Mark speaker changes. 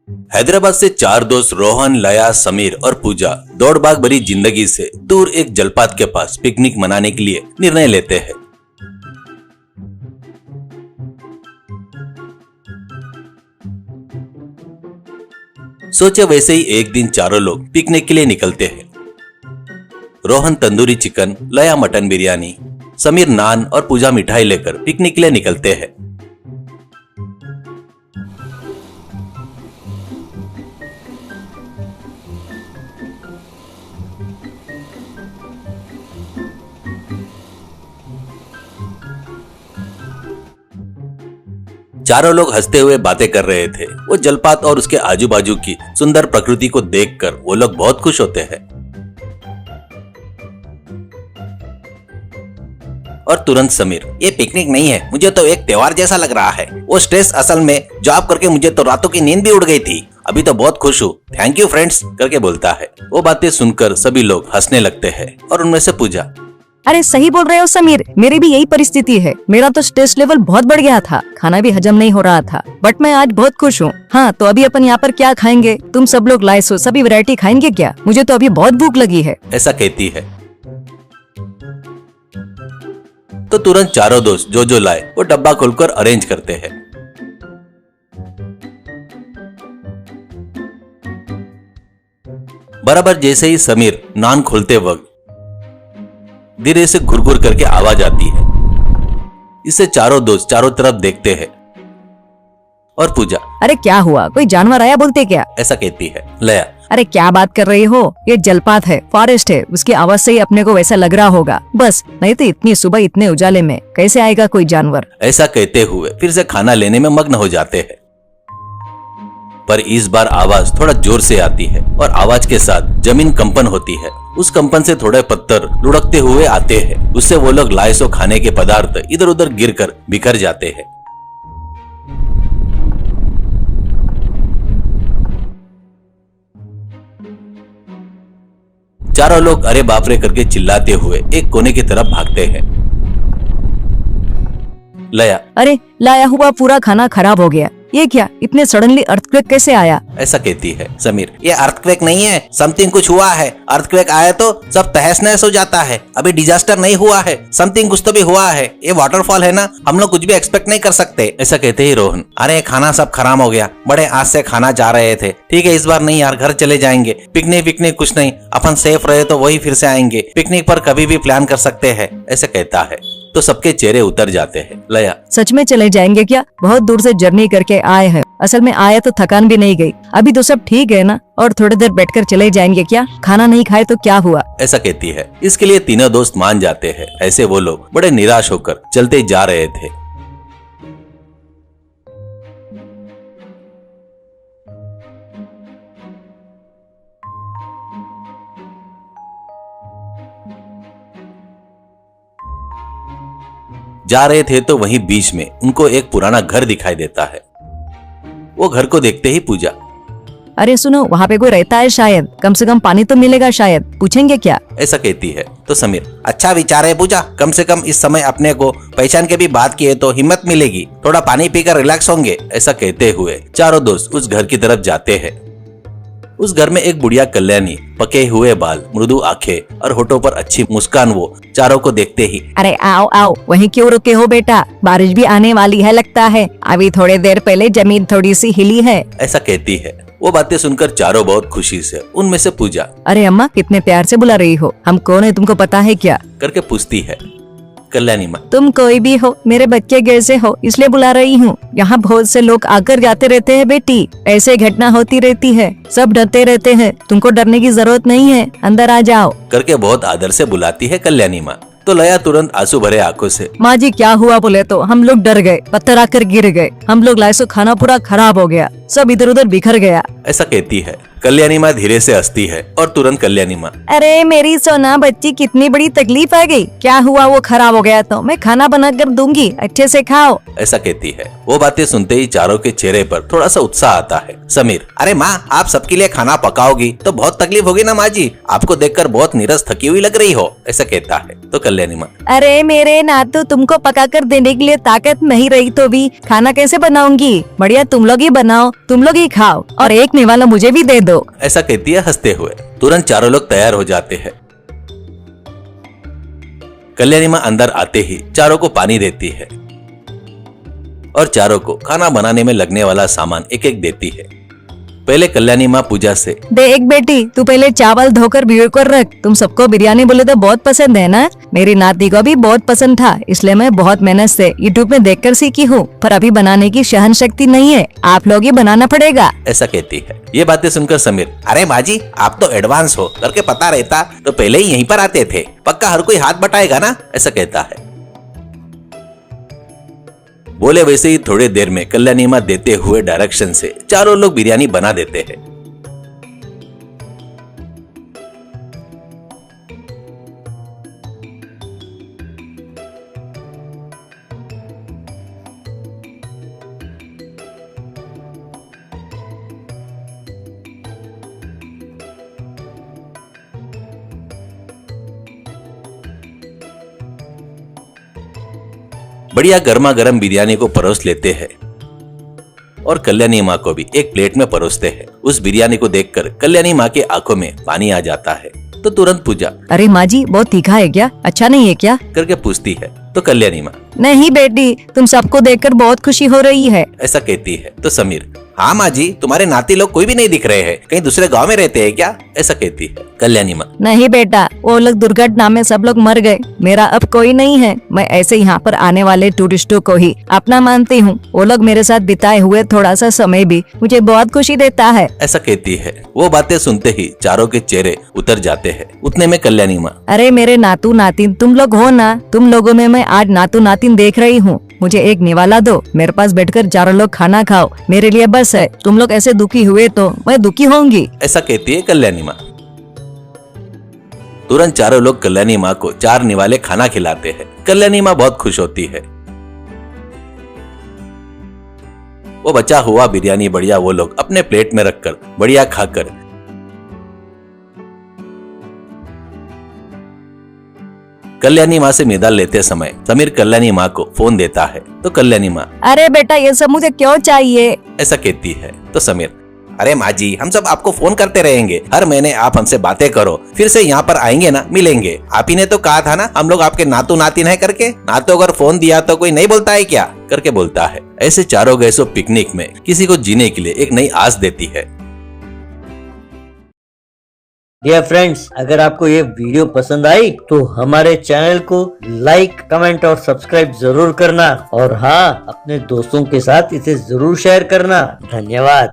Speaker 1: हैदराबाद से चार दोस्त रोहन, लया, समीर और पूजा दौड़ भाग भरी जिंदगी से दूर एक जलपात के पास पिकनिक मनाने के लिए निर्णय लेते हैं। सोचे वैसे ही एक दिन चारों लोग पिकनिक के लिए निकलते हैं। रोहन तंदूरी चिकन, लया मटन बिरयानी, समीर नान और पूजा मिठाई लेकर पिकनिक के लिए निकलते हैं। चारों लोग हंसते हुए बातें कर रहे थे। वो जलपात और उसके आजू बाजू की सुंदर प्रकृति को देखकर वो लोग बहुत खुश होते हैं। और तुरंत समीर, ये पिकनिक नहीं है, मुझे तो एक त्योहार जैसा लग रहा है। वो स्ट्रेस असल में जॉब करके मुझे तो रातों की नींद भी उड़ गई थी। अभी तो बहुत खुश हूँ, थैंक यू फ्रेंड्स करके बोलता है। वो बातें सुनकर सभी लोग हंसने लगते हैं और उनमें से पूजा,
Speaker 2: अरे सही बोल रहे हो समीर, मेरी भी यही परिस्थिति है। मेरा तो स्ट्रेस लेवल बहुत बढ़ गया था, खाना भी हजम नहीं हो रहा था, बट मैं आज बहुत खुश हूँ। हाँ, तो अभी अपन यहाँ पर क्या खाएंगे? तुम सब लोग लाए सो सभी वैरायटी खाएंगे क्या? मुझे तो अभी बहुत भूख लगी है।
Speaker 1: ऐसा कहती है। तो तुरंत चारों दोस्त जो जो लाए वो डब्बा खोलकर अरेंज करते हैं। बराबर जैसे ही समीर नान खोलते वक्त धीरे से घुरघुर करके आवाज आती है। इससे चारों दोस्त चारों तरफ देखते हैं। और पूजा,
Speaker 2: अरे क्या हुआ, कोई जानवर आया बोलते क्या?
Speaker 1: ऐसा कहती है। लया,
Speaker 2: अरे क्या बात कर रही हो, ये जलपात है, फॉरेस्ट है, उसकी आवाज से ही अपने को वैसा लग रहा होगा बस, नहीं तो इतनी सुबह इतने उजाले में कैसे आएगा कोई जानवर?
Speaker 1: ऐसा कहते हुए फिर से खाना लेने में मग्न हो जाते हैं। पर इस बार आवाज थोड़ा जोर से आती है और आवाज के साथ जमीन कंपन होती है। उस कंपन से थोड़े पत्थर लुढ़कते हुए आते हैं। उससे वो लोग लाए सो खाने के पदार्थ इधर उधर गिरकर बिखर जाते हैं। चारों लोग अरे बाप रे करके चिल्लाते हुए एक कोने की तरफ भागते हैं। लया,
Speaker 2: अरे लाया हुआ पूरा खाना खराब हो गया, ये क्या, इतने सडनली अर्थक्वेक कैसे आया?
Speaker 1: ऐसा कहती है। समीर, ये अर्थक्वेक नहीं है, समथिंग कुछ हुआ है। अर्थक्वेक आया तो सब तहस नहस हो जाता है, अभी डिजास्टर नहीं हुआ है, समथिंग कुछ तो भी हुआ है। ये वाटरफॉल है ना, हम लोग कुछ भी एक्सपेक्ट नहीं कर सकते। ऐसा कहते ही रोहन, अरे खाना सब खराब हो गया, बड़े आज से खाना जा रहे थे। ठीक है, इस बार नहीं यार, घर चले जाएंगे। पिकनिक कुछ नहीं, अपन सेफ रहे तो वही फिर से आएंगे। पिकनिक पर कभी भी प्लान कर सकते हैं। ऐसे कहता है तो सबके चेहरे उतर जाते हैं। लया,
Speaker 2: सच में चले जाएंगे क्या? बहुत दूर से जर्नी करके आए हैं, असल में आया तो थकान भी नहीं गई। अभी तो सब ठीक है ना, और थोड़ी देर बैठकर चले जाएंगे क्या? खाना नहीं खाए तो क्या हुआ?
Speaker 1: ऐसा कहती है। इसके लिए तीनों दोस्त मान जाते हैं। ऐसे वो लोग बड़े निराश होकर चलते जा रहे थे। जा रहे थे तो वहीं बीच में उनको एक पुराना घर दिखाई देता है। वो घर को देखते ही पूजा,
Speaker 2: अरे सुनो, वहाँ पे कोई रहता है शायद, कम से कम पानी तो मिलेगा शायद, पूछेंगे क्या?
Speaker 1: ऐसा कहती है। तो समीर, अच्छा विचार है पूजा, कम से कम इस समय अपने को पहचान के भी बात किए तो हिम्मत मिलेगी, थोड़ा पानी पीकर रिलैक्स होंगे। ऐसा कहते हुए चारों दोस्त उस घर की तरफ जाते हैं। उस घर में एक बुढ़िया कल्याणी, पके हुए बाल, मृदु आंखें और होठों पर अच्छी मुस्कान वो चारों को देखते ही,
Speaker 2: अरे आओ आओ, वहीं क्यों रुके हो बेटा, बारिश भी आने वाली है लगता है, अभी थोड़ी देर पहले जमीन थोड़ी सी हिली है।
Speaker 1: ऐसा कहती है। वो बातें सुनकर चारों बहुत खुशी से, उनमें से पूजा,
Speaker 2: अरे अम्मा कितने प्यार से बुला रही हो, हम कौन है तुमको पता है क्या?
Speaker 1: करके पूछती है। कल्याणी माँ,
Speaker 2: तुम कोई भी हो, मेरे बच्चे जैसे हो, इसलिए बुला रही हूँ। यहाँ बहुत से लोग आकर जाते रहते हैं बेटी, ऐसे घटना होती रहती है, सब डरते रहते हैं, तुमको डरने की जरूरत नहीं है, अंदर आ जाओ
Speaker 1: करके बहुत आदर से बुलाती है कल्याणी माँ। तो लया तुरंत आंसू भरे आंखों से,
Speaker 2: माँ जी क्या हुआ बोले तो हम लोग डर गए, पत्थर आकर गिर गए, हम लोग लाए सो खाना पूरा खराब हो गया, सब इधर उधर बिखर गया।
Speaker 1: ऐसा कहती है। कल्याणी माँ धीरे से हंसती है और तुरंत कल्याणी माँ,
Speaker 2: अरे मेरी सोना बच्ची, कितनी बड़ी तकलीफ आ गई, क्या हुआ? वो खराब हो गया तो मैं खाना बना कर दूंगी, अच्छे से खाओ।
Speaker 1: ऐसा कहती है। वो बातें सुनते ही चारों के चेहरे पर थोड़ा सा उत्साह आता है। समीर, अरे माँ, आप सबके लिए खाना पकाओगी तो बहुत तकलीफ होगी ना माँ जी, आपको देखकर बहुत नीरस थकी हुई लग रही हो, ऐसा कहता है। तो कल्याणी माँ,
Speaker 2: अरे मेरे नातू, तुमको पकाकर देने के लिए ताकत नहीं रही तो भी खाना कैसे बनाऊंगी? बढ़िया तुम लोग ही बनाओ, तुम लोग ही खाओ और एक निवाला मुझे भी दे दो,
Speaker 1: ऐसा कहती है हंसते हुए। तुरंत चारों लोग तैयार हो जाते हैं। कल्याणी माँ अंदर आते ही चारों को पानी देती है और चारों को खाना बनाने में लगने वाला सामान एक एक देती है। पहले कल्याणी माँ पूजा से,
Speaker 2: देख बेटी, तू पहले चावल धोकर भिगो कर रख। तुम सबको बिरयानी बोले तो बहुत पसंद है ना? मेरी नाती को भी बहुत पसंद था, इसलिए मैं बहुत मेहनत से यूट्यूब में देखकर सीखी हूँ, पर अभी बनाने की सहन शक्ति नहीं है, आप लोग ही बनाना पड़ेगा,
Speaker 1: ऐसा कहती है। ये बातें सुनकर समीर, अरे माँ जी, आप तो एडवांस हो, करके पता रहता तो पहले ही यहीं पर आते थे, पक्का हर कोई हाथ बटाएगा ना, ऐसा कहता है। बोले वैसे ही थोड़ी देर में कल्याणी माँ देते हुए डायरेक्शन से चारों लोग बिरयानी बना देते हैं। बढ़िया गर्मा गर्म बिरयानी को परोस लेते हैं और कल्याणी माँ को भी एक प्लेट में परोसते हैं। उस बिरयानी को देखकर कल्याणी माँ की आंखों में पानी आ जाता है तो तुरंत पूजा,
Speaker 2: अरे माँ जी, बहुत तीखा है क्या? अच्छा नहीं है क्या?
Speaker 1: करके पूछती है। तो कल्याणी माँ,
Speaker 2: नहीं बेटी, तुम सबको देखकर बहुत खुशी हो रही है,
Speaker 1: ऐसा कहती है। तो समीर, हाँ माँ जी, तुम्हारे नाती लोग कोई भी नहीं दिख रहे हैं, कहीं दूसरे गांव में रहते हैं क्या, ऐसा कहती है। कल्याणी माँ,
Speaker 2: नहीं बेटा, वो लोग दुर्घटना में सब लोग मर गए, मेरा अब कोई नहीं है। मैं ऐसे यहाँ पर आने वाले टूरिस्टों को ही अपना मानती हूँ। वो लोग मेरे साथ बिताए हुए थोड़ा सा समय भी मुझे बहुत खुशी देता है,
Speaker 1: ऐसा कहती है। वो बातें सुनते ही चारों के चेहरे उतर जाते हैं। उतने में कल्याणी माँ,
Speaker 2: अरे मेरे नातू नातिन तुम लोग हो ना, तुम लोगों में मैं आज नातू नातिन देख रही हूँ। मुझे एक निवाला दो, मेरे पास बैठकर चारों लोग खाना खाओ, मेरे लिए बस है। तुम लोग ऐसे दुखी हुए तो मैं दुखी होंगी,
Speaker 1: ऐसा कहती है कल्याणी माँ। तुरंत चारों लोग कल्याणी माँ को 4 निवाले खाना खिलाते हैं। कल्याणी माँ बहुत खुश होती है। वो बचा हुआ बिरयानी बढ़िया वो लोग अपने प्लेट में रखकर बढ़िया खाकर कल्याणी माँ से विदा लेते समय समीर कल्याणी माँ को फोन देता है। तो कल्याणी माँ,
Speaker 2: अरे बेटा ये सब मुझे क्यों चाहिए,
Speaker 1: ऐसा कहती है। तो समीर, अरे माँ जी, हम सब आपको फोन करते रहेंगे, हर महीने आप हमसे बातें करो, फिर से यहाँ पर आएंगे ना, मिलेंगे। आप ही ने तो कहा था ना हम लोग आपके नातू नातिन है करके, ना तो अगर फोन दिया तो कोई नहीं बोलता है क्या, करके बोलता है। ऐसे चारों गए सो पिकनिक में किसी को जीने के लिए एक नई आस देती है।
Speaker 3: डियर फ्रेंड्स, अगर आपको ये वीडियो पसंद आई तो हमारे चैनल को लाइक, कमेंट और सब्सक्राइब जरूर करना और हाँ, अपने दोस्तों के साथ इसे जरूर शेयर करना। धन्यवाद।